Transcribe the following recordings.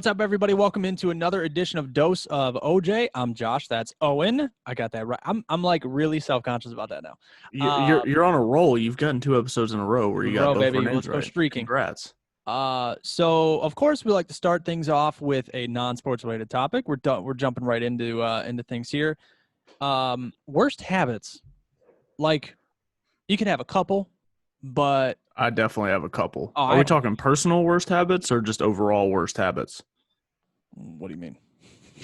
What's up, everybody? Welcome into another edition of Dose of OJ. I'm Josh. That's Owen. I got that right. I'm like really self-conscious about that now. You're on a roll. You've gotten 2 episodes in a row where you got both of our names Let's go right. streaking. Congrats. So of course we like to start things off with a non-sports related topic. We're jumping right into things here. Worst habits. Like, you can have a couple, but I definitely have a couple. Oh, Are we talking personal worst habits or just overall worst habits? what do you mean?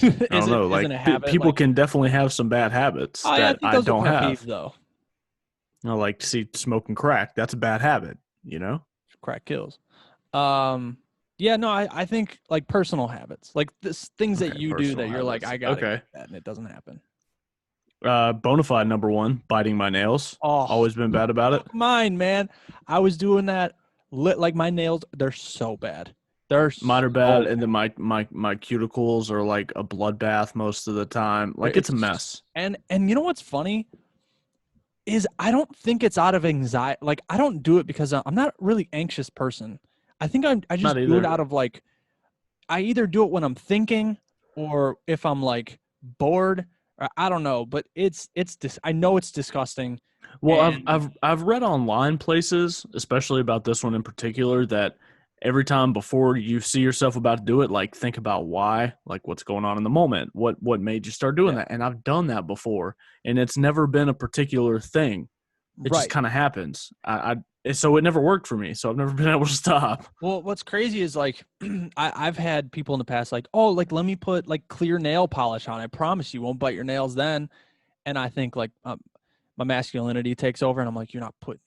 I don't know. Isn't a habit, people like, can definitely have some bad habits I that think I those don't are pet have. peeves, though. Like smoking crack. That's a bad habit, you know? Crack kills. Yeah, no, I think like personal habits, like things that you do that you're like, I gotta get that, and it doesn't happen. Bonafide number 1, biting my nails. Oh, always been bad about it. Mine, man. I was doing that. Like, my nails, they're so bad. Mine are bad, and then my cuticles are like a bloodbath most of the time. Like, it's a mess. And you know what's funny is I don't think it's out of anxiety. Like, I don't do it because I'm not a really anxious person. I think I just do it out of, like, I either do it when I'm thinking or if I'm like bored. Or I don't know, but I know it's disgusting. Well, I've read online places, especially about this one in particular, that every time before you see yourself about to do it, like, think about why, like, what's going on in the moment, what made you start doing that. And I've done that before, and it's never been a particular thing. It just kind of happens. So it never worked for me. So I've never been able to stop. Well, what's crazy is, like, I've had people in the past like, oh, like, let me put like clear nail polish on. I promise you won't bite your nails then. And I think, like, my masculinity takes over, and I'm like, you're not putting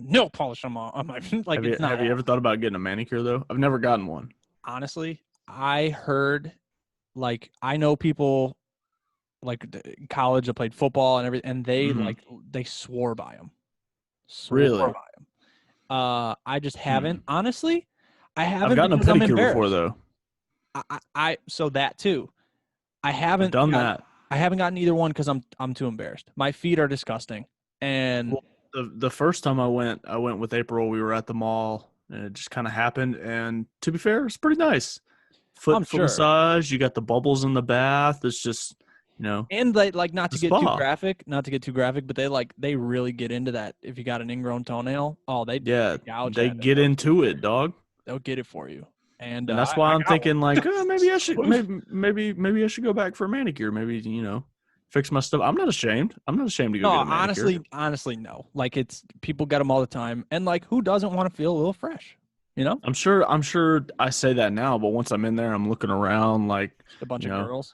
nail polish on my like. Have you ever thought about getting a manicure though? I've never gotten one. Honestly, I heard, like, I know people like in college that played football and everything, and they they swore by them. Really? I just haven't. Honestly, I haven't. I've gotten a pedicure before though. So that too. I haven't done that. I haven't gotten either one because I'm too embarrassed. My feet are disgusting. And the first time I went with April. We were at the mall, and it just kind of happened. And to be fair, it's pretty nice. Foot massage. You got the bubbles in the bath. It's just, and they, like, not to get too graphic, but they really get into that. If you got an ingrown toenail, they get into it, dog. They'll get it for you. And that's why I'm thinking, like, maybe I should maybe I should go back for a manicure. Maybe, fix my stuff. I'm not ashamed. I'm not ashamed to go get a manicure. Honestly, no. Like, it's people get them all the time, and, like, who doesn't want to feel a little fresh? I'm sure I say that now, but once I'm in there, I'm looking around like just a bunch of girls.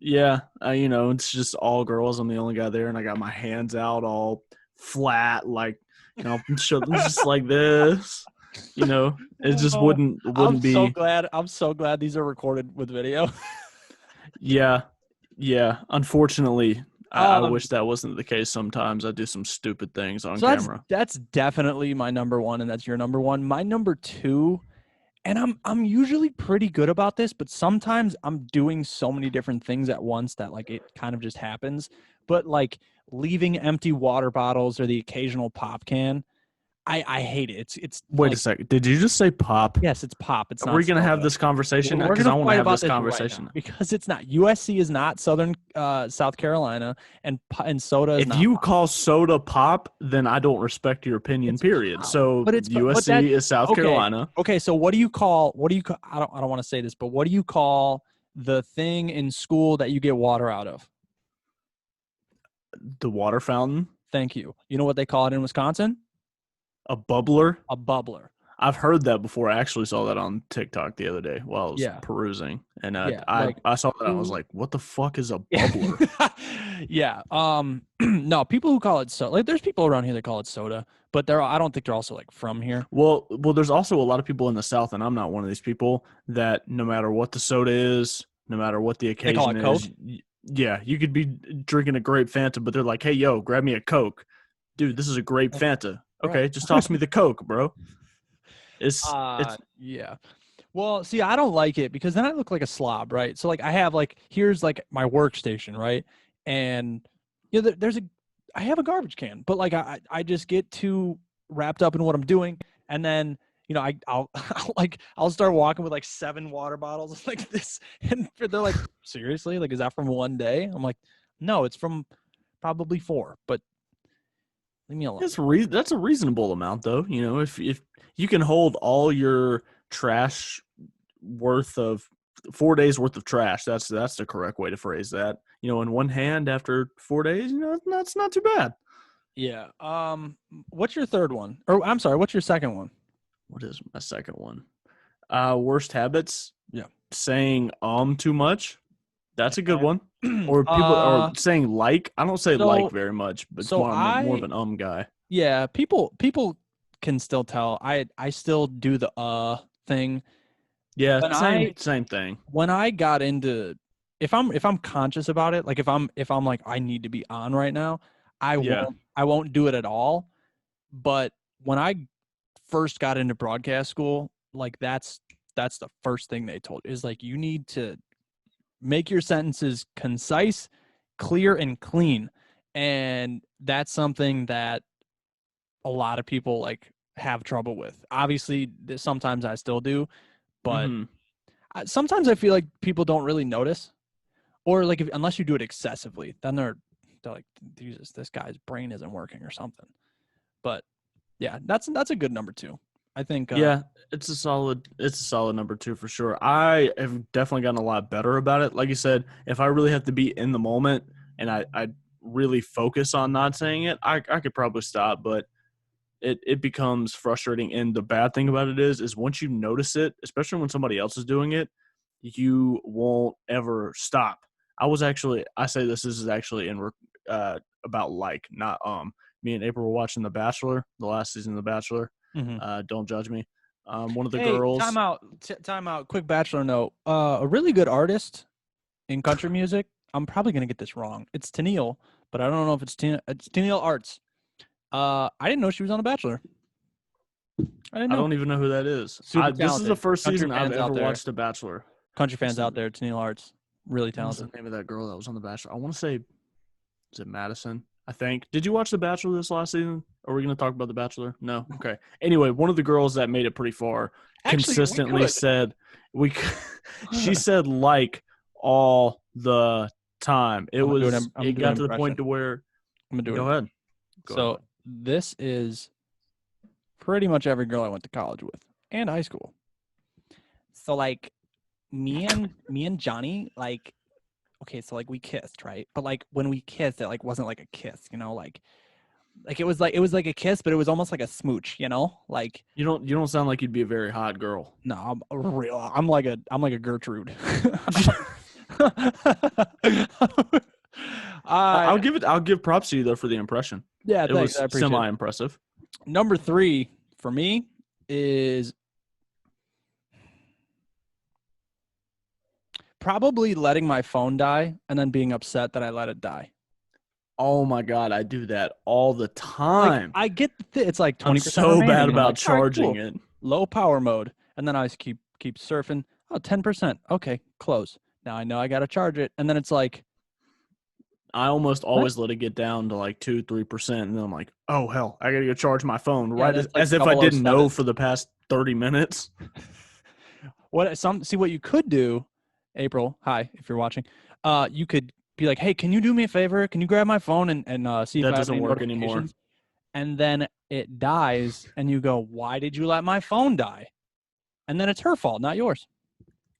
Yeah, it's just all girls. I'm the only guy there, and I got my hands out all flat, like, show them just like this. It just wouldn't be. I'm so glad these are recorded with video. Yeah. Unfortunately, I wish that wasn't the case. Sometimes I do some stupid things on camera. That's definitely my number one, and that's your number one. My number two, and I'm usually pretty good about this, but sometimes I'm doing so many different things at once that, like, it kind of just happens. But, like, leaving empty water bottles or the occasional pop can, I hate it. It's Wait a second. Did you just say pop? Yes, it's pop. It's not. Are we gonna have this conversation? Because I want to have this conversation. Right, because it's not. USC is not South Carolina, and soda is not. If you pop. Call soda pop, then I don't respect your opinion. Period. So, but USC is South Carolina. Okay. So what do you call? I don't want to say this, but what do you call the thing in school that you get water out of? The water fountain. Thank you. You know what they call it in Wisconsin? A bubbler? A bubbler. I've heard that before. I actually saw that on TikTok the other day while I was perusing. And I saw that. I was like, what the fuck is a bubbler? Yeah. No, people who call it soda. Like, there's people around here that call it soda, but I don't think they're also, like, from here. Well, there's also a lot of people in the South, and I'm not one of these people, that no matter what the soda is, no matter what the occasion they call it Coke? Yeah, you could be drinking a grape Fanta, but they're like, hey, yo, grab me a Coke. Dude, this is a grape Fanta. Okay, just toss me the Coke, bro. It's yeah. Well, see, I don't like it because then I look like a slob, right? So, like, I have, like, here's, like, my workstation, right? And I have a garbage can, but, like, I just get too wrapped up in what I'm doing, and then I'll start walking with like 7 water bottles like this, and they're like, seriously, like, is that from one day? I'm like, no, it's from probably 4, but leave me alone. That's a reasonable amount, though. If you can hold all your trash worth of 4 days worth of trash, that's the correct way to phrase that. In one hand after 4 days, that's not too bad. Yeah. What's your third one? Or I'm sorry, what's your second one? What is my second one? Worst habits. Yeah. Saying too much. That's a good one. Or people are saying like. I don't say like very much, but I'm more of an guy. Yeah, people can still tell. I still do the thing. Yeah, same thing. When I got into, if I'm conscious about it, like if I'm like, I need to be on right now, I won't do it at all. But when I first got into broadcast school, like that's the first thing they told is like, you need to make your sentences concise, clear, and clean. And that's something that a lot of people like have trouble with. Obviously, sometimes I still do, but sometimes I feel like people don't really notice, or like unless you do it excessively, then they're like, Jesus, this guy's brain isn't working or something. But yeah, that's a good number 2. I think. Yeah, it's a solid number 2 for sure. I have definitely gotten a lot better about it. Like you said, if I really have to be in the moment and I really focus on not saying it, I could probably stop, but it becomes frustrating. And the bad thing about it is once you notice it, especially when somebody else is doing it, you won't ever stop. I say this is actually in about like, not me and April were watching The Bachelor, the last season of The Bachelor. Don't judge me. One of the girls. Time out. Quick Bachelor note. A really good artist in country music. I'm probably gonna get this wrong. It's Tennille, but I don't know if it's Tennille Arts. I didn't know she was on The Bachelor. I don't even know who that is. This is the first season I've ever watched The Bachelor. Country fans out there, Tennille Arts, really talented. What's the name of that girl that was on The Bachelor? I want to say, is it Madison? I think. Did you watch The Bachelor this last season? Are we going to talk about The Bachelor? No? Okay. Anyway, one of the girls that made it pretty far consistently said, she said like all the time. It got to the point to where, I'm going to do it. Go ahead. So this is pretty much every girl I went to college with and high school. So like me and Johnny, like, okay, so like we kissed, right? But like when we kissed, it like wasn't like a kiss, like it was like a kiss, but it was almost like a smooch, like. You don't sound like you'd be a very hot girl. No, I'm like a Gertrude. I'll give props to you though for the impression. Yeah, it was semi-impressive. Number 3 for me is probably letting my phone die and then being upset that I let it die. Oh my God, I do that all the time. Like, I get it's like 20%. I'm so bad about charging it. Low power mode, and then I just keep surfing. Oh, 10%. Okay, close. Now I know I got to charge it, and then it's like, I almost always let it get down to like 2-3%, and then I'm like, oh hell, I gotta go charge my phone. Right, as if I didn't know for the past 30 minutes. See what you could do, April. Hi, if you're watching. You could be like, hey, can you do me a favor? Can you grab my phone and see if that doesn't work anymore? And then it dies, and you go, why did you let my phone die? And then it's her fault, not yours.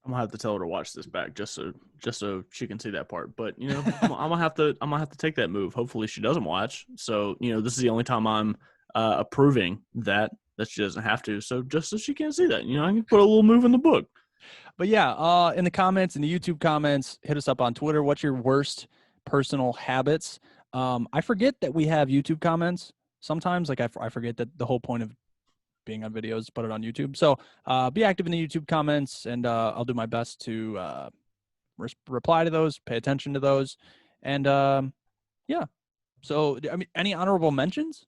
I'm gonna have to tell her to watch this back just so she can see that part. But I'm gonna have to take that move. Hopefully she doesn't watch. So this is the only time I'm approving that she doesn't have to. So just so she can't see that, I can put a little move in the book. But yeah, in the comments, in the YouTube comments, hit us up on Twitter. What's your worst personal habits? I forget that we have YouTube comments sometimes. Like I forget that the whole point of being on videos, put it on YouTube. So be active in the YouTube comments, and I'll do my best to reply to those, pay attention to those. And yeah. So, I mean, any honorable mentions?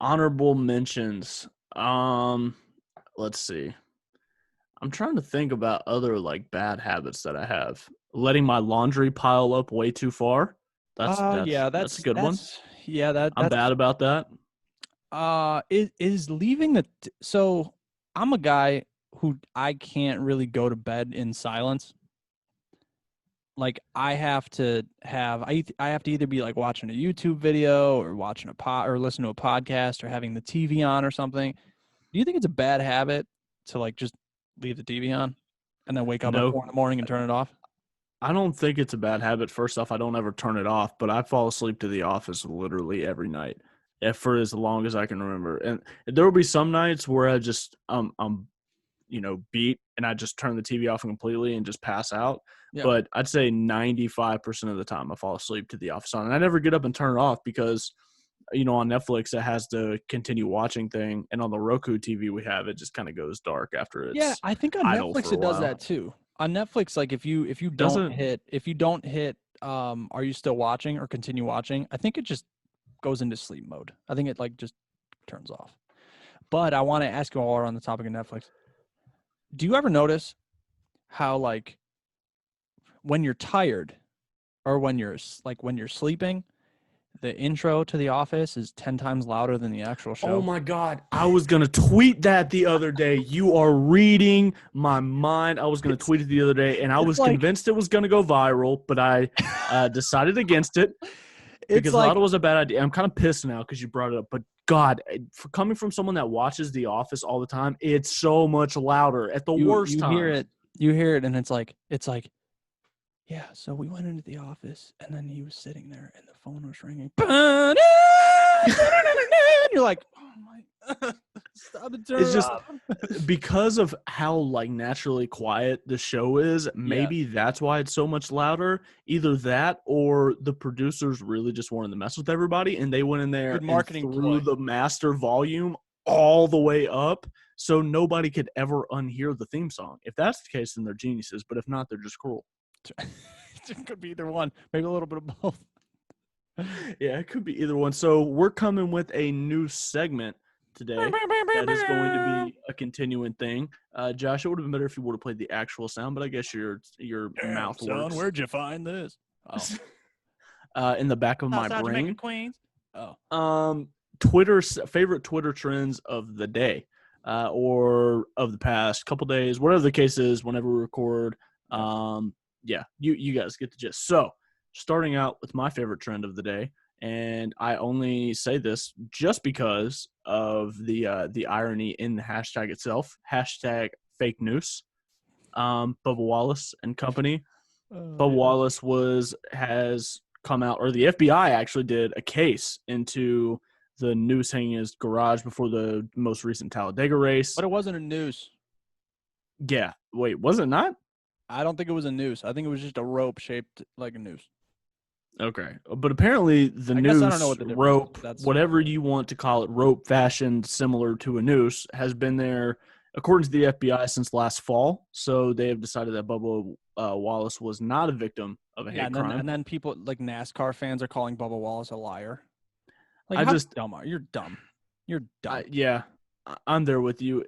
Honorable mentions. Let's see. I'm trying to think about other like bad habits that I have. Letting my laundry pile up way too far. That's a good one. Yeah, I'm bad about that. Is leaving so I'm a guy who I can't really go to bed in silence. Like I have to either be like watching a YouTube video or watching or listen to a podcast or having the TV on or something. Do you think it's a bad habit to like just leave the TV on and then wake up at 4 No, in the morning and turn it off? I don't think it's a bad habit. First off, I don't ever turn it off, but I fall asleep to The Office literally every night, for as long as I can remember. And there will be some nights where I'm beat and I just turn the TV off completely and just pass out. Yeah. But I'd say 95% of the time I fall asleep to The Office on, and I never get up and turn it off because on Netflix it has the continue watching thing, and on the Roku TV we have it just kind of goes dark after it's I think on idle Netflix for a it does while. that too. On Netflix, like if you Doesn't don't hit are you still watching or continue watching, I think it just goes into sleep mode. I think it like just turns off. But I want to ask you all on the topic of Netflix. Do you ever notice how like when you're tired or when you're sleeping, the intro to The Office is 10 times louder than the actual show? Oh my God. I was going to tweet that the other day. You are reading my mind. I was going to tweet it the other day, and I was convinced it was going to go viral, but I decided against it because I thought it was a bad idea. I'm kind of pissed now because you brought it up, but God, for coming from someone that watches The Office all the time, it's so much louder at the worst times. You hear it, and it's like, yeah, so we went into the office, and then he was sitting there, and the phone was ringing. And you're like, oh my, stop it, turn it off. Because of how like naturally quiet the show is, maybe that's why it's so much louder. Either that or the producers really just wanted to mess with everybody, and they went in there and threw the master volume all the way up so nobody could ever unhear the theme song. If that's the case, then they're geniuses, but if not, they're just cruel. It could be either one, maybe a little bit of both. Yeah, it could be either one. So we're coming with a new segment today that is going to be a continuing thing. Josh, it would have been better if you would have played the actual sound, but I guess your mouth works. Where'd you find this? In the back of my brain. Queens. Twitter's favorite Twitter trends of the day, or of the past couple days, whatever the case is. Whenever we record, you guys get the gist. So, starting out with my favorite trend of the day, and I only say this just because of the irony in the hashtag itself. Hashtag fake news. Bubba Wallace and company. Bubba Wallace has come out, or the FBI actually did a case into the noose hanging in his garage before the most recent Talladega race. But it wasn't a noose. Yeah. Wait, was it not? I don't think it was a noose. I think it was just a rope shaped like a noose. Okay. But apparently the noose, I don't know what the rope, whatever you want to call it, rope fashioned similar to a noose, has been there, according to the FBI, since last fall. So they have decided that Bubba Wallace was not a victim of a hate crime. And then people like NASCAR fans are calling Bubba Wallace a liar. Like, you're dumb. You're dumb. I'm there with you.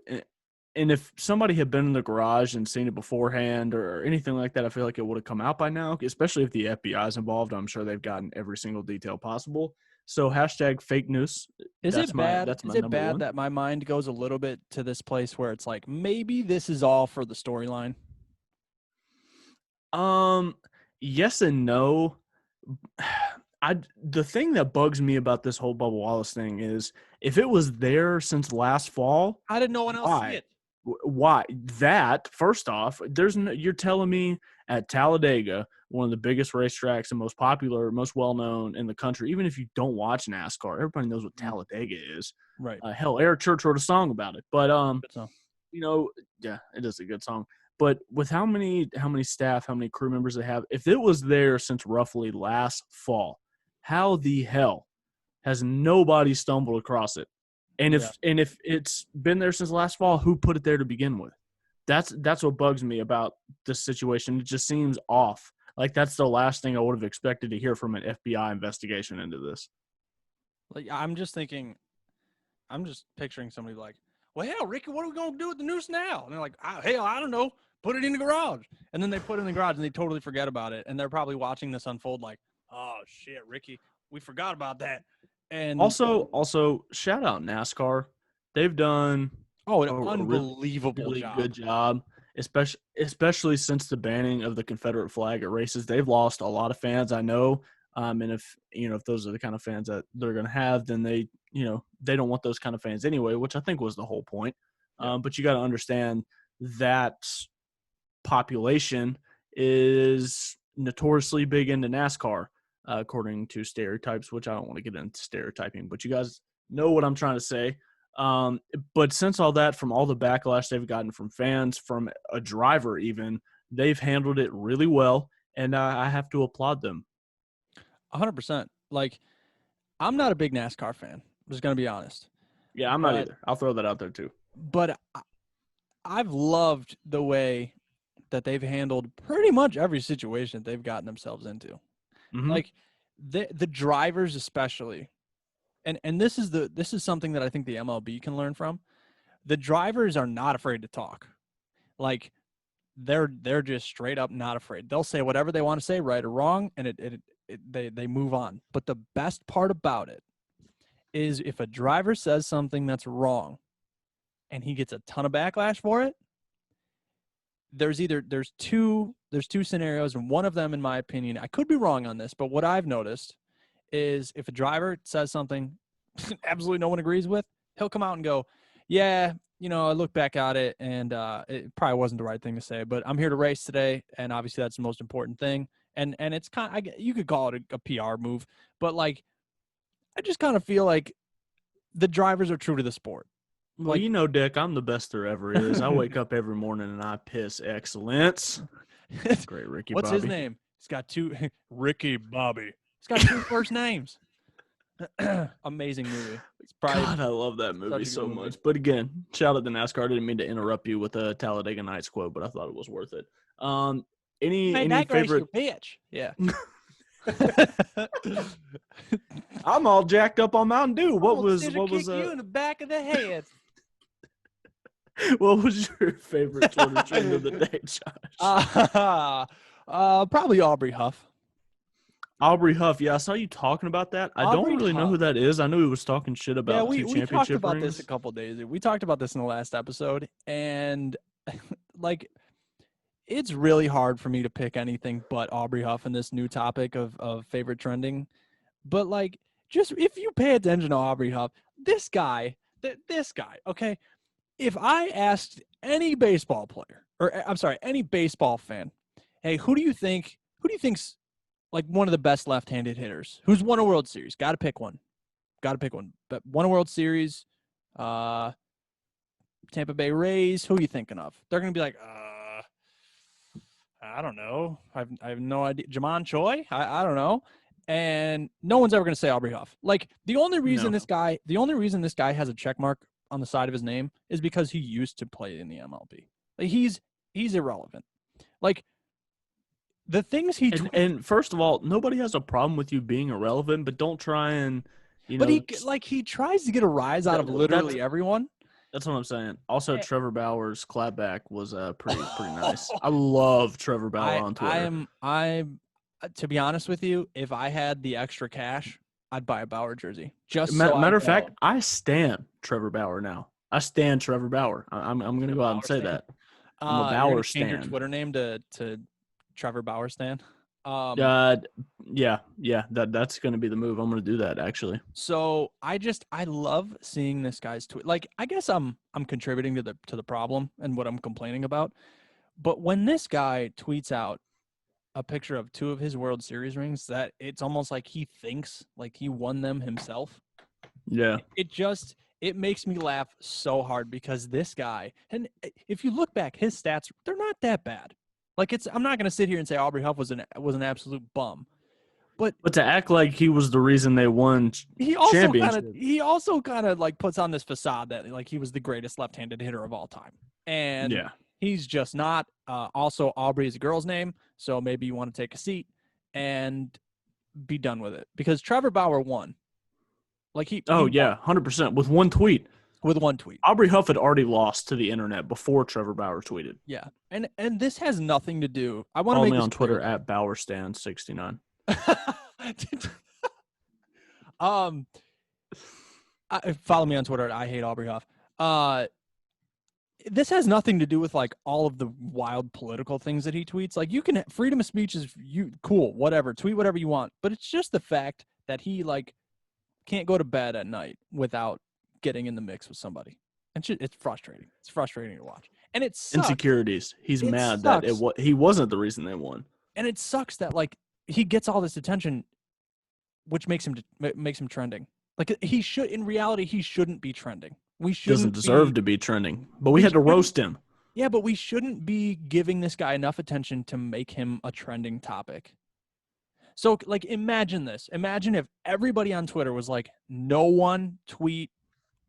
And if somebody had been in the garage and seen it beforehand or anything like that, I feel like it would have come out by now, especially if the FBI is involved. I'm sure they've gotten every single detail possible. So hashtag fake news. Is it bad that my mind goes a little bit to this place where it's like, maybe this is all for the storyline? Yes and no. The thing that bugs me about this whole Bubba Wallace thing is if it was there since last fall, how did no one else see it? Why that? First off, you're telling me at Talladega, one of the biggest racetracks and most popular, most well-known in the country, even if you don't watch NASCAR, everybody knows what Talladega is. Right. Hell, Eric Church wrote a song about it. But it is a good song. But with how many staff, how many crew members they have, if it was there since roughly last fall, how the hell has nobody stumbled across it? And if it's been there since last fall, who put it there to begin with? That's what bugs me about this situation. It just seems off. Like that's the last thing I would have expected to hear from an FBI investigation into this. Like I'm just picturing somebody like, well, hell, Ricky, what are we gonna do with the noose now? And they're like, hell, I don't know. Put it in the garage. And then they put it in the garage and they totally forget about it. And they're probably watching this unfold like, oh shit, Ricky, we forgot about that. And also shout out NASCAR. They've done Oh, an a unbelievable really job. good job, especially since the banning of the Confederate flag at races. They've lost a lot of fans, I know. And if those are the kind of fans that they're going to have, then they don't want those kind of fans anyway, which I think was the whole point. Yeah. But you got to understand that population is notoriously big into NASCAR, according to stereotypes, which I don't want to get into stereotyping, but you guys know what I'm trying to say. But since all that, from all the backlash they've gotten from fans, from a driver even, they've handled it really well, and I have to applaud them. 100%. Like, I'm not a big NASCAR fan. I'm just going to be honest. Yeah, I'm not either. I'll throw that out there too. But I've loved the way that they've handled pretty much every situation they've gotten themselves into. Mm-hmm. Like the drivers especially. And this is something that I think the MLB can learn from. The drivers are not afraid to talk. Like they're just straight up not afraid. They'll say whatever they want to say, right or wrong, and they move on. But the best part about it is if a driver says something that's wrong and he gets a ton of backlash for it, there's two scenarios, and one of them, in my opinion, I could be wrong on this, but what I've noticed is if a driver says something absolutely no one agrees with, he'll come out and go, yeah, I look back at it and it probably wasn't the right thing to say, but I'm here to race today, and obviously that's the most important thing. And it's kind of, you could call it a PR move, but like I just kind of feel like the drivers are true to the sport. Well, Like, Dick, I'm the best there ever is. I wake up every morning and I piss excellence. Great Ricky what's Bobby. his name? He's got two Ricky Bobby. He's got two first names. Amazing movie. It's probably God, I love that movie so movie. much. But again, shout out to NASCAR. I didn't mean to interrupt you with a Talladega Nights quote, but I thought it was worth it. Any favorite bitch? Yeah. I'm all jacked up on Mountain Dew. What was you in the back of the head? What was your favorite Twitter trend of the day, Josh? Probably Aubrey Huff. Aubrey Huff, yeah, I saw you talking about that. I don't really know who that is. I knew he was talking shit about two championship talked about rings. this a couple days. We talked about this in the last episode, and like, it's really hard for me to pick anything but Aubrey Huff in this new topic of favorite trending. But like, just if you pay attention to Aubrey Huff, this guy, okay. If I asked any baseball player, or I'm sorry, any baseball fan, hey, who do you think's like one of the best left-handed hitters? Who's won a World Series? Got to pick one. But won a World Series, Tampa Bay Rays. Who are you thinking of? They're gonna be like, I don't know. I have no idea. Jamon Choi? I don't know. And no one's ever gonna say Aubrey Huff. Like the only reason this guy has a check mark on the side of his name is because he used to play in the MLB. Like he's irrelevant. Like the things he and first of all, nobody has a problem with you being irrelevant, but don't try and But he tries to get a rise out of literally everyone. That's what I'm saying. Also, Trevor Bauer's clapback was pretty nice. I love Trevor Bauer on Twitter. I'm to be honest with you, if I had the extra cash, I'd buy a Bauer jersey. Matter of fact, I stan Trevor Bauer now. I stan Trevor Bauer. I'm going to go out and say that. I'm a Bauer stan. Change your Twitter name to Trevor Bauer stan. Yeah, that's going to be the move. I'm going to do that actually. So I love seeing this guy's tweet. Like, I guess I'm contributing to the problem and what I'm complaining about. But when this guy tweets out a picture of two of his World Series rings, that it's almost like he thinks like he won them himself. Yeah. It makes me laugh so hard because this guy, and if you look back, his stats, they're not that bad. Like I'm not going to sit here and say Aubrey Huff was an absolute bum. But to act like he was the reason they won championship. He also kind of like puts on this facade that like he was the greatest left-handed hitter of all time. And yeah, he's just not. Also, Aubrey is a girl's name, so maybe you want to take a seat and be done with it. Because Trevor Bauer won. Like he 100% with one tweet. With one tweet. Aubrey Huff had already lost to the internet before Trevor Bauer tweeted. Yeah. And this has nothing to do. I want to make me this on Twitter at BauerStan69. Follow me on Twitter at I hate Aubrey Huff. this has nothing to do with like all of the wild political things that he tweets. Like, you can, freedom of speech is cool, whatever, tweet whatever you want. But it's just the fact that he like can't go to bed at night without getting in the mix with somebody. And it's frustrating. It's frustrating to watch. And it sucks. Insecurities. He's mad that he wasn't the reason they won. And it sucks that like he gets all this attention, which makes him trending. Like, he should, in reality, he shouldn't be trending. We shouldn't doesn't deserve to be trending, but we had to roast him. Yeah, but we shouldn't be giving this guy enough attention to make him a trending topic. So, like, imagine this. Imagine if everybody on Twitter was like, no one tweet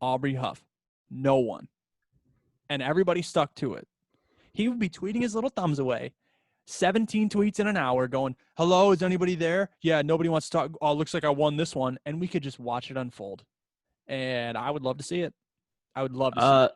Aubrey Huff. No one. And everybody stuck to it. He would be tweeting his little thumbs away. 17 tweets in an hour going, hello, is anybody there? Yeah, nobody wants to talk. Oh, looks like I won this one. And we could just watch it unfold. And I would love to see it. I would love to see it.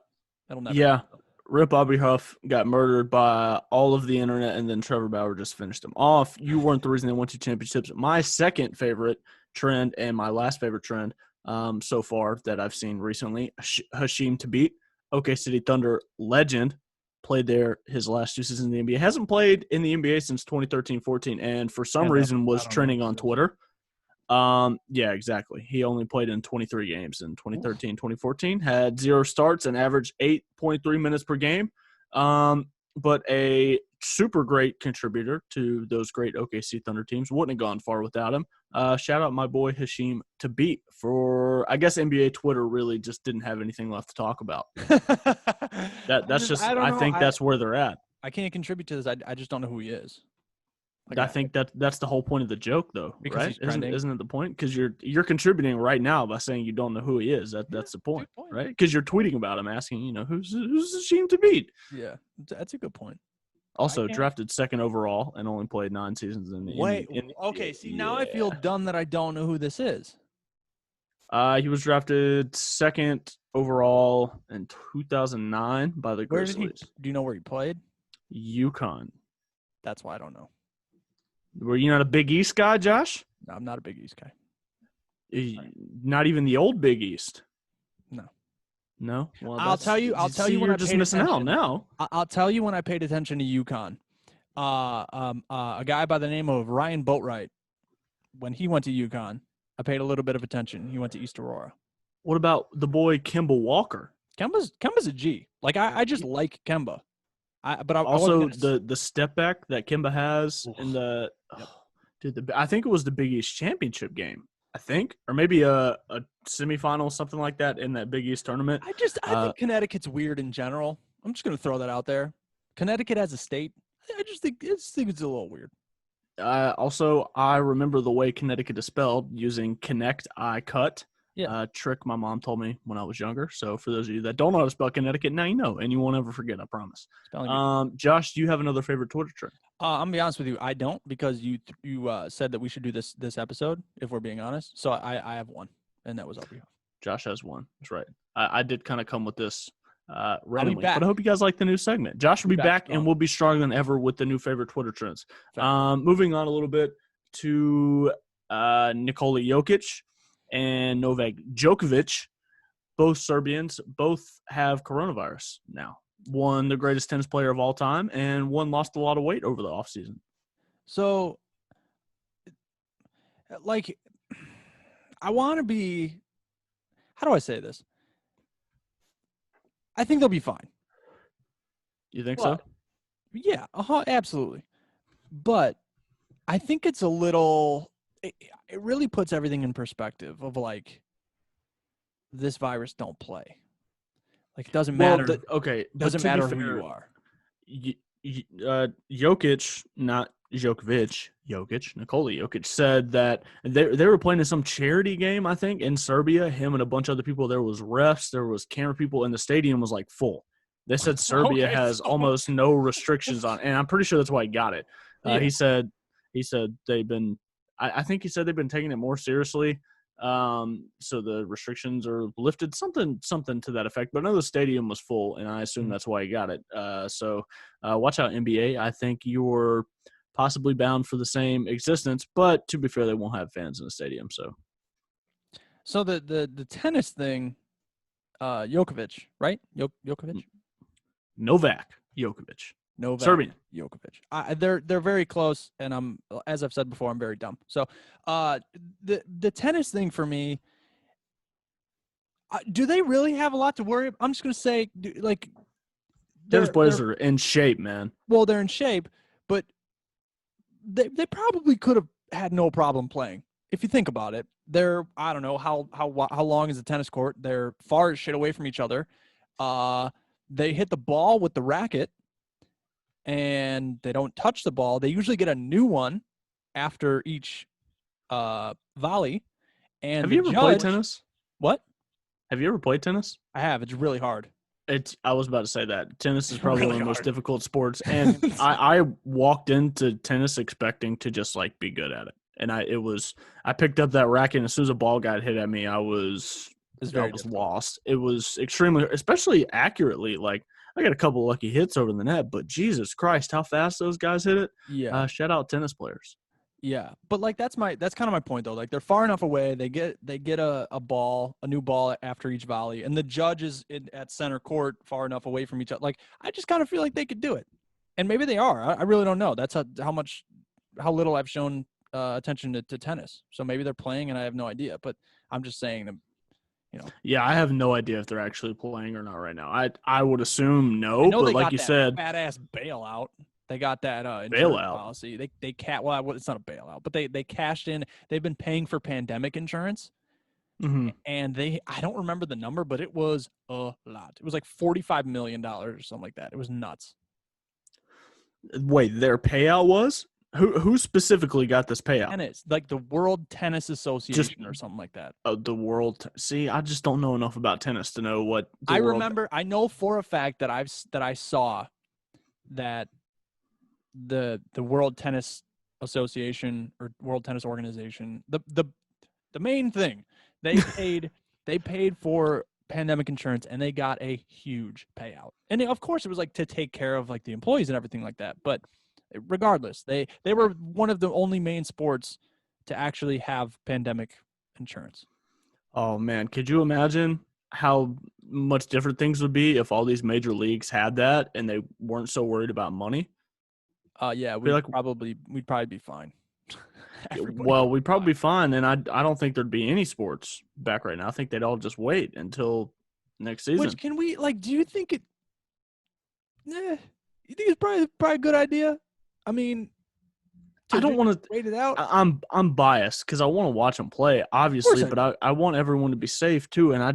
That'll never happen. Rip Aubrey Huff got murdered by all of the internet, and then Trevor Bauer just finished him off. You weren't the reason they won 2 championships. My second favorite trend and my last favorite trend so far that I've seen recently, Hasheem Thabit, OK City Thunder legend, played there his last 2 seasons in the NBA. Hasn't played in the NBA since 2013-14, and for some reason was trending on Twitter. Yeah, exactly. He only played in 23 games in 2013-2014, had 0 starts and averaged 8.3 minutes per game. But a super great contributor to those great OKC Thunder teams. Wouldn't have gone far without him. Shout out my boy Hasheem Thabit for, I guess NBA Twitter really just didn't have anything left to talk about. I think that's where they're at. I can't contribute to this. I just don't know who he is. Like, I think that's the whole point of the joke, though, right? Isn't it the point? Because you're contributing right now by saying you don't know who he is. That's the point, right? Because you're tweeting about him, asking, who's Hasheem Thabit? Yeah, that's a good point. Also drafted second overall and only played 9 seasons in the okay. See, now I feel dumb that I don't know who this is. He was drafted second overall in 2009 by the Grizzlies. Do you know where he played? UConn. That's why I don't know. Were you not a Big East guy, Josh? No, I'm not a Big East guy. Not even the old Big East. No. Well, I'll tell you when you're just missing out now. I'll tell you when I paid attention to UConn. A guy by the name of Ryan Boatwright. When he went to UConn, I paid a little bit of attention. He went to East Aurora. What about the boy Kemba Walker? Kemba's a G. Like, I just like Kemba. The step back that Kemba has in the I think it was the Big East championship game. I think, or maybe a semifinal, something like that in that Big East tournament. I think Connecticut's weird in general. I'm just going to throw that out there. Connecticut as a state, I just think it's a little weird. Also, I remember the way Connecticut is spelled using connect, I cut. Yeah. Trick my mom told me when I was younger. So for those of you that don't know how to spell Connecticut, now you know, and you won't ever forget, I promise. Josh, do you have another favorite Twitter trend? I'm going to be honest with you. I don't, because you said that we should do this episode, if we're being honest. So I have one, and that was Aubrey Huff. Josh has one. That's right. I did kind of come with this randomly, but I hope you guys like the new segment. Josh will be back and we'll be stronger than ever with the new favorite Twitter trends. Moving on a little bit to Nikola Jokic and Novak Djokovic, both Serbians, both have coronavirus now. One, the greatest tennis player of all time, and one lost a lot of weight over the offseason. So, like, I want to be – how do I say this? I think they'll be fine. You think so? Yeah, absolutely. But I think it's a little – it really puts everything in perspective of, like, this virus don't play. Like, it doesn't matter. Doesn't matter who you are. Jokic, not Djokovic, Nikola Jokic said that they were playing in some charity game, I think, in Serbia. Him and a bunch of other people. There was refs, there was camera people, and the stadium was, like, full. They said Serbia has almost no restrictions on, and I'm pretty sure that's why he got it. Yeah. He said they've been. I think he said they've been taking it more seriously. So the restrictions are lifted, something to that effect. But I know the stadium was full, and I assume that's why he got it. So watch out, NBA. I think you're possibly bound for the same existence, but to be fair, they won't have fans in the stadium. So the tennis thing, Djokovic, right? Djokovic. Novak Djokovic. Novak Serbian. Djokovic. They're very close, and as I've said before, I'm very dumb. So, the tennis thing for me, do they really have a lot to worry about? I'm just gonna say, tennis players are in shape, man. Well, they're in shape, but they probably could have had no problem playing. If you think about it, I don't know how long is the tennis court? They're far as shit away from each other. They hit the ball with the racket, and they don't touch the ball. They usually get a new one after each volley. And have you ever played tennis? What? Have you ever played tennis? I have. It's really hard. I was about to say that tennis is probably really one of the most difficult sports, and I walked into tennis expecting to just like be good at it, and I picked up that racket, and as soon as a ball got hit at me, I was lost. It was extremely, especially accurately. Like I got a couple of lucky hits over the net, but Jesus Christ, how fast those guys hit it! Yeah, shout out tennis players. Yeah, but like that's kind of my point though. Like they're far enough away. They get a new ball after each volley, and the judge is at center court far enough away from each other. Like I just kind of feel like they could do it, and maybe they are. I really don't know. That's how little I've shown attention to tennis. So maybe they're playing, and I have no idea. But I'm just saying them. Yeah, I have no idea if they're actually playing or not right now. I would assume no, but like you said, badass bailout. They got that bailout policy. It's not a bailout, but they cashed in. They've been paying for pandemic insurance, and I don't remember the number, but it was a lot. It was like $45 million or something like that. It was nuts. Wait, their payout was? Who specifically got this payout? Tennis, like the World Tennis Association or something like that. Oh, the World. See, I just don't know enough about tennis to know what. I know for a fact that I saw that the World Tennis Association or World Tennis Organization, the main thing, they paid for pandemic insurance, and they got a huge payout. And of course it was like to take care of like the employees and everything like that, but regardless, they were one of the only main sports to actually have pandemic insurance. Oh man, could you imagine how much different things would be if all these major leagues had that and they weren't so worried about money? Yeah, we'd probably be fine. Well, we'd probably be fine, and I don't think there'd be any sports back right now. I think they'd all just wait until next season. Which can we like? Do you think it? You think it's probably a good idea? I mean, I don't want to wait it out. I'm biased because I want to watch them play, obviously, but I want everyone to be safe too. And I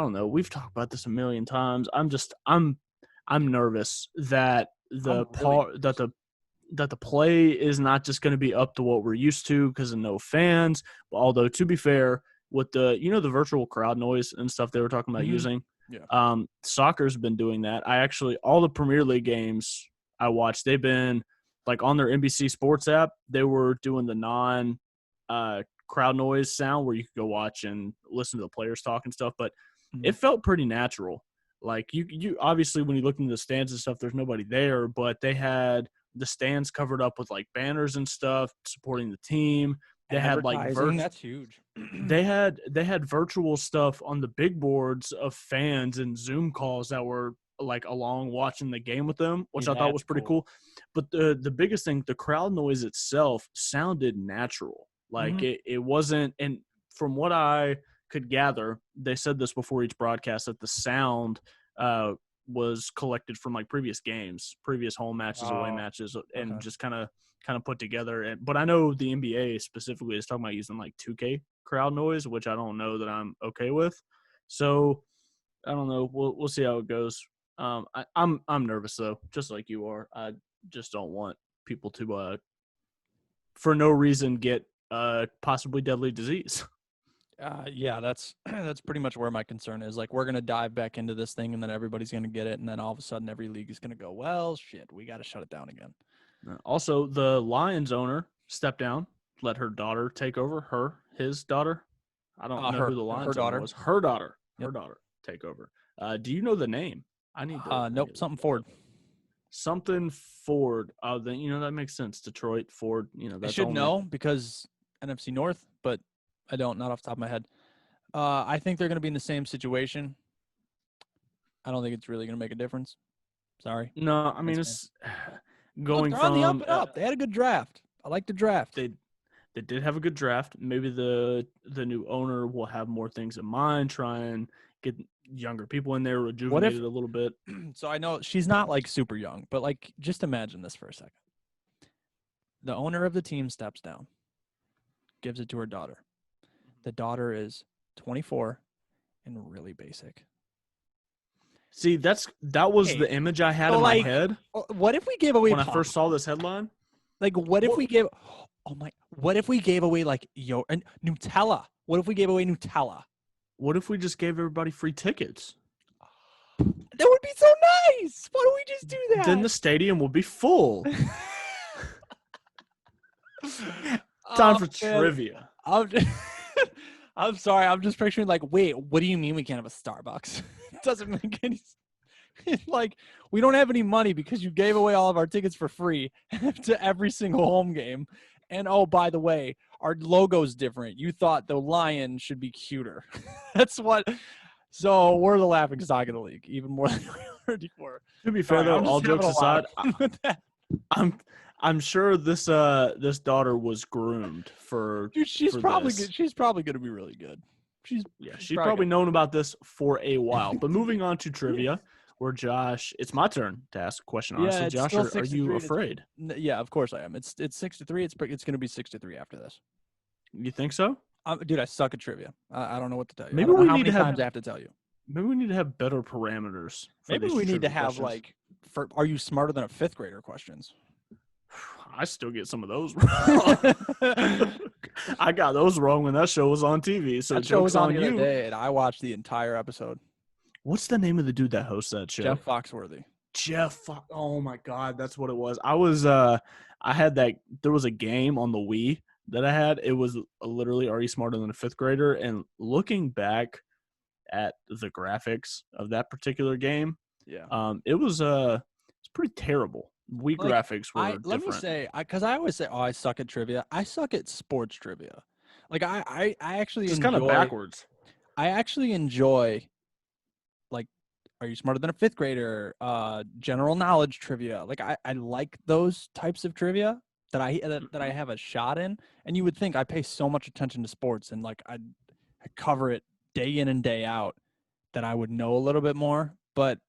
don't know. We've talked about this a million times. I'm nervous that the play is not just going to be up to what we're used to because of no fans. Although to be fair, with the virtual crowd noise and stuff they were talking about using, soccer's been doing that. All the Premier League games I watched, they've been like on their NBC Sports app. They were doing the non crowd noise sound where you could go watch and listen to the players talk and stuff, but it felt pretty natural. Like you obviously when you look into the stands and stuff, there's nobody there, but they had the stands covered up with like banners and stuff supporting the team. They had like that's huge. They had virtual stuff on the big boards of fans and Zoom calls that were like along watching the game with them, which I thought was pretty cool. But the biggest thing, the crowd noise itself sounded natural. Like it wasn't, and from what I could gather, they said this before each broadcast that the sound was collected from like previous games, previous home matches, away matches, and just kind of put together. But I know the NBA specifically is talking about using like 2K crowd noise, which I don't know that I'm okay with. So I don't know. We'll see how it goes. I'm nervous though, just like you are. I just don't want people to for no reason get possibly deadly disease. Yeah, that's pretty much where my concern is. Like, we're going to dive back into this thing, and then everybody's going to get it, and then all of a sudden every league is going to go, well, shit, we got to shut it down again. Also, the Lions owner stepped down, let her daughter take over, his daughter. I don't know who the Lions owner was. Her daughter take over. Do you know the name? I need to. Nope, something Ford. Something Ford. Then that makes sense. Detroit, Ford. That's I should know because NFC North, but I don't, not off the top of my head. I think they're going to be in the same situation. I don't think it's really going to make a difference. Sorry. No, I mean That's it's Look, going they're on the up from and up. They had a good draft. I like the draft. they did have a good draft. Maybe the new owner will have more things in mind, try and get younger people in there, What if? rejuvenated a little bit. So I know she's not like super young, but like just imagine this for a second. The owner of the team steps down, gives it to her daughter. The daughter is 24 and really basic. See, that was Hey, the image I had so in my like, head what if we gave away when I Pop? first saw this headline. Like, what if we gave? Oh my! What if we gave away like and Nutella? What if we gave away Nutella? What if we just gave everybody free tickets? That would be so nice. Why don't we just do that? Then the stadium will be full. Time for trivia. I'm sorry. I'm just picturing like, wait, what do you mean we can't have a Starbucks? It doesn't make any sense. Like, we don't have any money because you gave away all of our tickets for free to every single home game. And oh, by the way, our logo's different. You thought the lion should be cuter. That's what. So we're the laughing stock of the league, even more than we were before. To be fair, though, all jokes aside, I'm sure this daughter was groomed for. Dude, she's for probably this. she's probably gonna be really good. She's probably known about this for a while. But moving on to trivia, where Josh, it's my turn to ask a question. Honestly, yeah, Josh, are you afraid? Yeah, of course I am. It's 6-3. It's gonna be 6-3 after this. You think so? Dude, I suck at trivia. I don't know what to tell you. Maybe we how need many to have, times I have to tell you. Maybe we need to have better parameters. Maybe we need to have questions. are you smarter than a fifth grader questions? I still get some of those wrong. I got those wrong when that show was on TV. So that show was on you. The other day, and I watched the entire episode. What's the name of the dude that hosts that show? Jeff Foxworthy. Oh my God, that's what it was. I had that. There was a game on the Wii that I had. It was literally Are You Smarter Than a Fifth Grader? And looking back at the graphics of that particular game, it was it's pretty terrible. Wii graphics were different. Let me say, because I always say, oh, I suck at trivia. I suck at sports trivia. Like I actually it's kind of backwards. I actually enjoy, like, Are You Smarter Than a Fifth Grader? General knowledge trivia. Like I like those types of trivia that I have a shot in. And you would think I pay so much attention to sports and like I cover it day in and day out that I would know a little bit more. But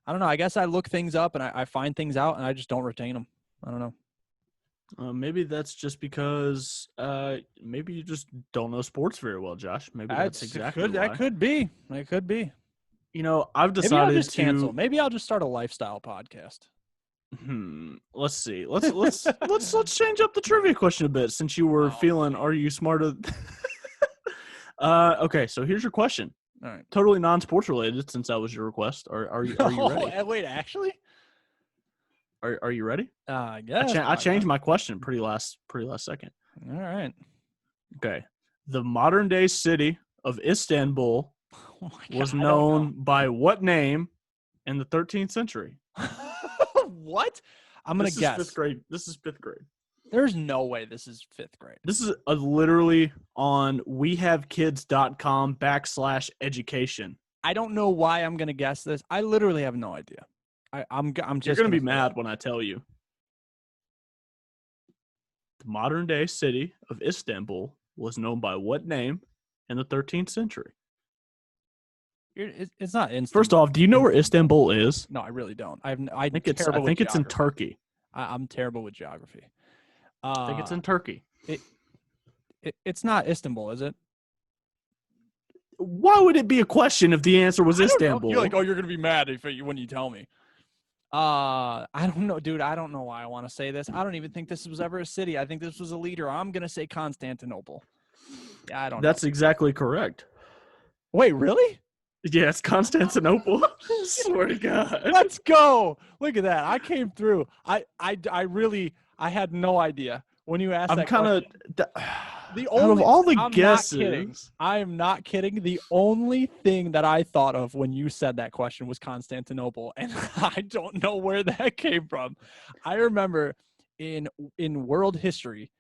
I don't know. I guess I look things up and I find things out and I just don't retain them. I don't know. Maybe that's just because maybe you just don't know sports very well, Josh. Maybe that's exactly why. That could be. It could be. You know, I've decided Maybe I'll just cancel. Maybe I'll just start a lifestyle podcast. Let's see. Let's change up the trivia question a bit since you were feeling. Are you smarter? Okay, so here's your question. All right. Totally non-sports related, since that was your request. Are you ready? Wait, actually? Are you ready? Yes. I changed my question pretty last second. All right. Okay. The modern day city of Istanbul was known by what name in the 13th century? What? I'm gonna guess. Fifth grade. This is fifth grade. There's no way this is fifth grade. This is literally on wehavekids.com/education. I don't know why I'm going to guess this. I literally have no idea. I'm just You're going to be mad when I tell you. The modern day city of Istanbul was known by what name in the 13th century? It's not Istanbul. First off, do you know where Istanbul is? No, I really don't. I think it's in Turkey. I'm terrible with geography. I think it's in Turkey. It's not Istanbul, is it? Why would it be a question if the answer was Istanbul? You're like, oh, you're gonna be mad when you tell me. I don't know, dude. I don't know why I want to say this. I don't even think this was ever a city. I think this was a leader. I'm gonna say Constantinople. Yeah, I don't know. That's exactly correct. Wait, really? Yeah, it's Constantinople. I swear to God. Let's go. Look at that. I came through. I had no idea when you asked that question. Out of all the guesses. I am not kidding. The only thing that I thought of when you said that question was Constantinople, and I don't know where that came from. I remember in world history,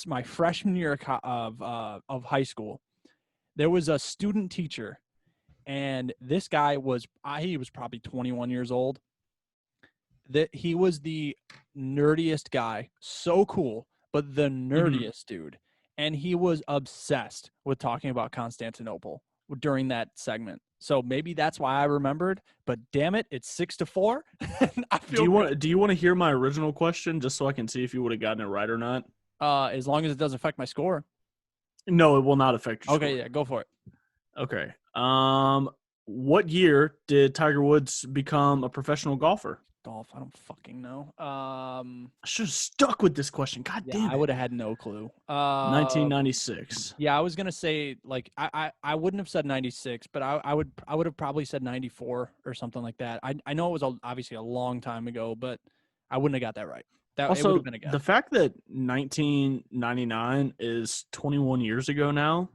my freshman year of high school, there was a student teacher, and this guy he was probably 21 years old, that he was the nerdiest guy. So cool, but the nerdiest dude. And he was obsessed with talking about Constantinople during that segment. So maybe that's why I remembered. But damn it, it's 6-4. I feel do you want to hear my original question just so I can see if you would have gotten it right or not? As long as it doesn't affect my score. No, it will not affect your score. Okay, yeah, go for it. Okay. What year did Tiger Woods become a professional golfer? Golf, I don't fucking know. I should have stuck with this question. God damn it. I would have had no clue. 1996. Yeah, I was gonna say like I wouldn't have said 96, but I would have probably said 94 or something like that. I know it was obviously a long time ago, but I wouldn't have got that right. That also, it would have been a guess. The fact that 1999 is 21 years ago now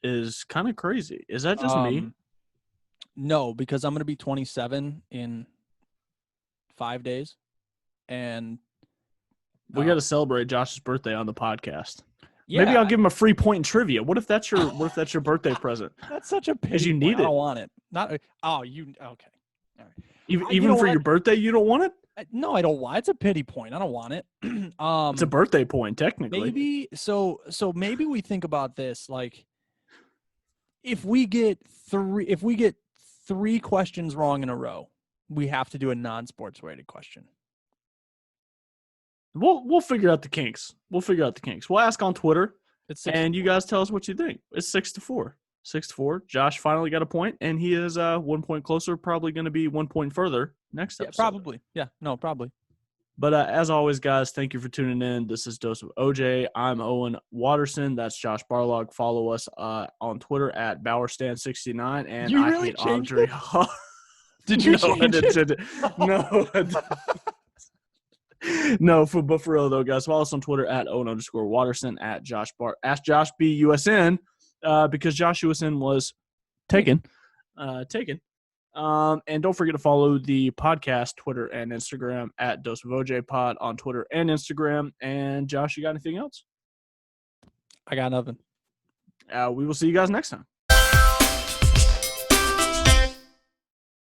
is kind of crazy. Is that just me? No, because I'm gonna be 27 in 5 days, and we got to celebrate Josh's birthday on the podcast. Yeah. Maybe I'll give him a free point in trivia. What if that's your birthday present? That's such a pity. Because you need it. I don't want it. Not okay. All right. Even for your birthday, you don't want it? No, I don't want it. It's a pity point. I don't want it. It's a birthday point, technically. Maybe so maybe we think about this like if we get three questions wrong in a row, we have to do a non-sports rated question. We'll figure out the kinks. We'll ask on Twitter, and you guys tell us what you think. It's 6-4. 6-4. Josh finally got a point, and he is 1 point closer. Probably going to be 1 point further next episode. Probably. Yeah. No, probably. But as always, guys, thank you for tuning in. This is Dose of OJ. I'm Owen Watterson. That's Josh Barlog. Follow us on Twitter at Bowerstan69. And you I really hate Aubrey. Did you change it? No. No, but for real though, guys, follow us on Twitter at Owen_Watterson, at Josh Bar. Ask Josh B USN because Josh USN was taken. And don't forget to follow the podcast Twitter and Instagram at Dose of OJ Pod on Twitter and Instagram. And Josh, you got anything else? I got nothing. We will see you guys next time.